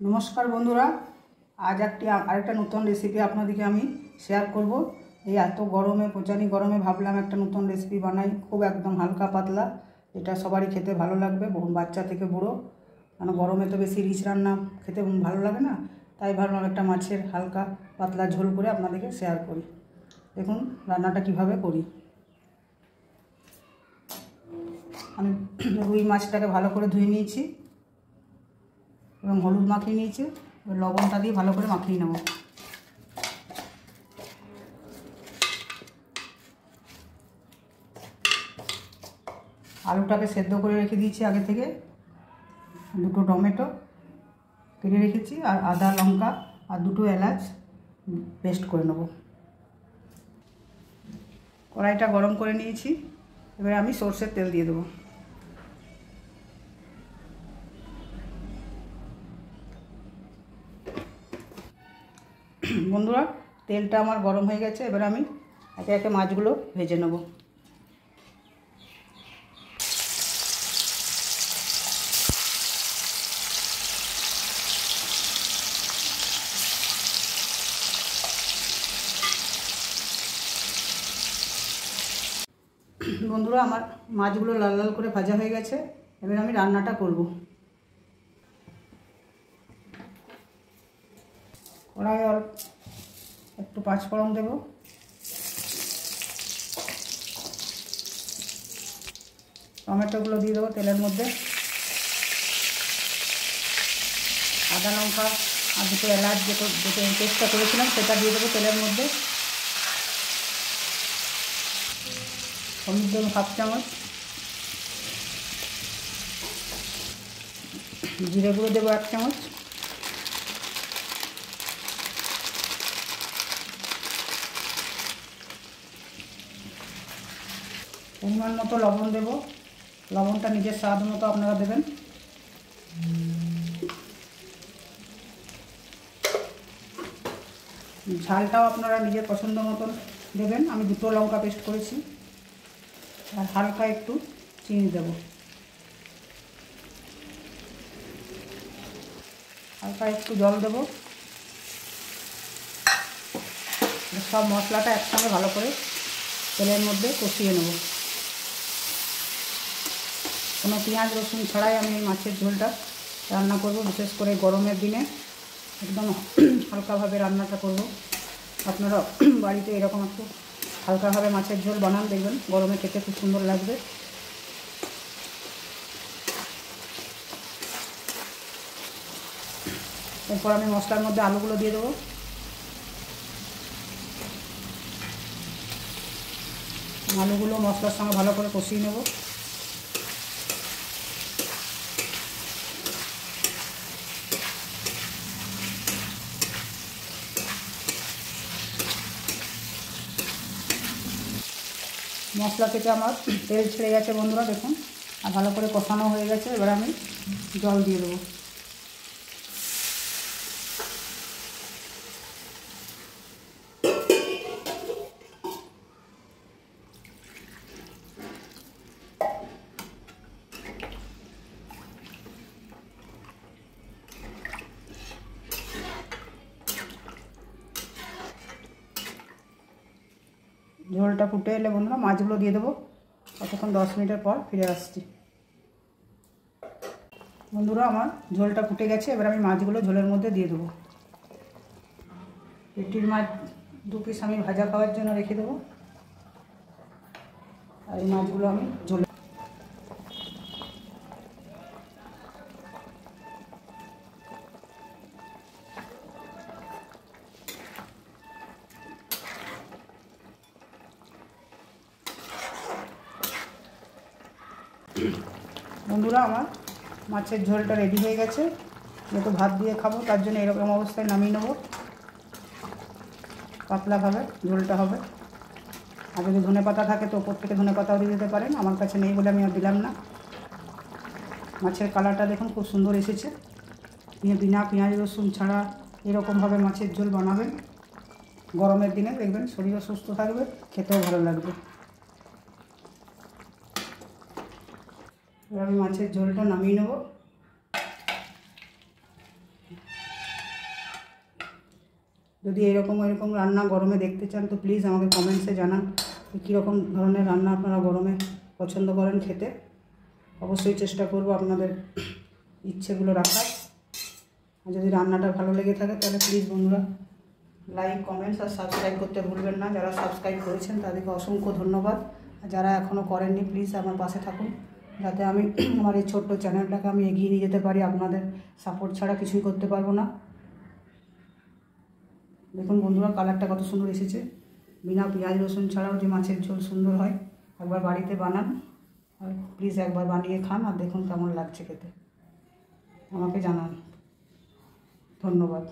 नमस्कार बंधुरा आज आरेकटा नतून रेसिपि आपनादेरके आमी शेयर करब। এই এত গরমে প্রচণ্ড গরমে ভাবলাম একটা নতুন রেসিপি বানাই, খুব একদম হালকা পাতলা, এটা সবারই খেতে ভালো লাগবে, বাচ্চা থেকে বুড়ো। কারণ গরমে তো বেশি রিচ রান্না খেতে ভালো লাগে না, তাই ভাবলাম একটা মাছের হালকা পাতলা ঝোল করে আপনাদেরকে শেয়ার করি। দেখুন রান্নাটা কিভাবে করি। আমি রুই মাছটাকে ভালো করে ধুয়ে নিয়েছি এবং হলুদ মাখিয়ে নিয়েছি, লবণটা দিয়ে ভালো করে মাখিয়ে নেব। আলুটাকে সেদ্ধ করে রেখে দিয়েছি আগে থেকে, দুটো টমেটো কেটে রেখেছি, আর আদা লঙ্কা আর দুটো এলাচ পেস্ট করে নেব। কড়াইটা গরম করে নিয়েছি, এবারে আমি সরষের তেল দিয়ে দেবো। বন্ধুরা তেলটা আমার গরম হয়ে গেছে, এবারে আমি একে একে মাছগুলো ভেজে নেব। বন্ধুরা আমার মাছগুলো লাল লাল করে ভাজা হয়ে গেছে, এবার আমি রান্নাটা করব। কড়াইয়ে একটু পাঁচফোড়ন দেব, টমেটোগুলো দিয়ে দেবো তেলের মধ্যে, আদা লঙ্কা আর দুটো এলাচ যেটা পেস্টটা করেছিলাম সেটা দিয়ে দেবো তেলের মধ্যে, হলুদ দেবো হাফ চামচ, জিরে গুঁড়ো দেবো 1 চামচ, পরিমাণ মতো লবণ দেব, লবণটা নিজের স্বাদ মতো আপনারা দেবেন। ঝালটাও আপনারা নিজের পছন্দ মতন দেবেন। আমি দুটো লঙ্কা পেস্ট করেছি, আর হালকা একটু চিনি দেব, হালকা একটু জল দেব। সব মশলাটা একসঙ্গে ভালো করে তেলের মধ্যে কষিয়ে নেব। কোনো পেঁয়াজ রসুন ছাড়াই আমি মাছের ঝোলটা রান্না করব, বিশেষ করে গরমের দিনে একদম হালকাভাবে রান্নাটা করব। আপনারা বাড়িতে এরকম একটু হালকাভাবে মাছের ঝোল বানান, দেখবেন গরমে খেতে খুব সুন্দর লাগবে। এরপর আমি মশলার মধ্যে আলুগুলো দিয়ে দেবো। আলুগুলো মশলার সঙ্গে ভালো করে কষিয়ে নেব। মশলা থেকে আমার তেল ছেড়ে গেছে বন্ধুরা, দেখুন, আর ভালো করে কষানো হয়ে গেছে। এবার আমি জল দিয়ে দেবো। ঝোলটা ফুটে এলে বন্ধুরা মাছগুলো দিয়ে দেবো। ততক্ষণ 10 মিনিটের পর ফিরে আসছি। বন্ধুরা আমার ঝোলটা ফুটে গেছে, এবার আমি মাছগুলো ঝোলের মধ্যে দিয়ে দেবো। পেটির মাছ 2 পিস আমি ভাজা খাওয়ার জন্য রেখে দেবো, আর এই মাছগুলো আমি ঝোলে বন্ধুরা আমার মাছের ঝোলটা রেডি হয়ে গেছে। যেহেতু ভাত দিয়ে খাবো তার জন্য এরকম অবস্থায় নামিয়ে নেব। পাতলাভাবে ঝোলটা হবে। আর যদি ধনেপাতা থাকে তো ওপর থেকে ধনেপাতাও দিয়ে দিতে পারেন, আমার কাছে নেই বলে আমি আর দিলাম না। মাছের কালারটা দেখুন খুব সুন্দর এসেছে। বিনা পেঁয়াজ রসুন ছাড়া এরকমভাবে মাছের ঝোল বানাবেন, গরমের দিনে দেখবেন শরীরও সুস্থ থাকবে, খেতেও ভালো লাগবে। এবার আমি মাছের ঝোলটা নামিয়ে নেব। যদি এরকম রান্না গরমে দেখতে চান তো প্লিজ আমাকে কমেন্টসে জানান কীরকম ধরনের রান্না আপনারা গরমে পছন্দ করেন খেতে। অবশ্যই চেষ্টা করব আপনাদের ইচ্ছেগুলো রাখার। আর যদি রান্নাটা ভালো লেগে থাকে তাহলে প্লিজ বন্ধুরা লাইক, কমেন্টস আর সাবস্ক্রাইব করতে ভুলবেন না। যারা সাবস্ক্রাইব করেছেন তাদেরকে অসংখ্য ধন্যবাদ। আর যারা এখনও করেননি প্লিজ আমার পাশে থাকুন, যাতে আমি আমার এই ছোট্ট চ্যানেলটাকে আমি এগিয়ে নিয়ে যেতে পারি। আপনাদের সাপোর্ট ছাড়া কিছুই করতে পারবো না। দেখুন বন্ধুরা কালারটা কত সুন্দর এসেছে। বিনা পেঁয়াজ রসুন ছাড়াও যে মাছের ঝোল সুন্দর হয়, একবার বাড়িতে বানান আর প্লিজ একবার বানিয়ে খান আর দেখুন কেমন লাগছে খেতে, আমাকে জানান। ধন্যবাদ।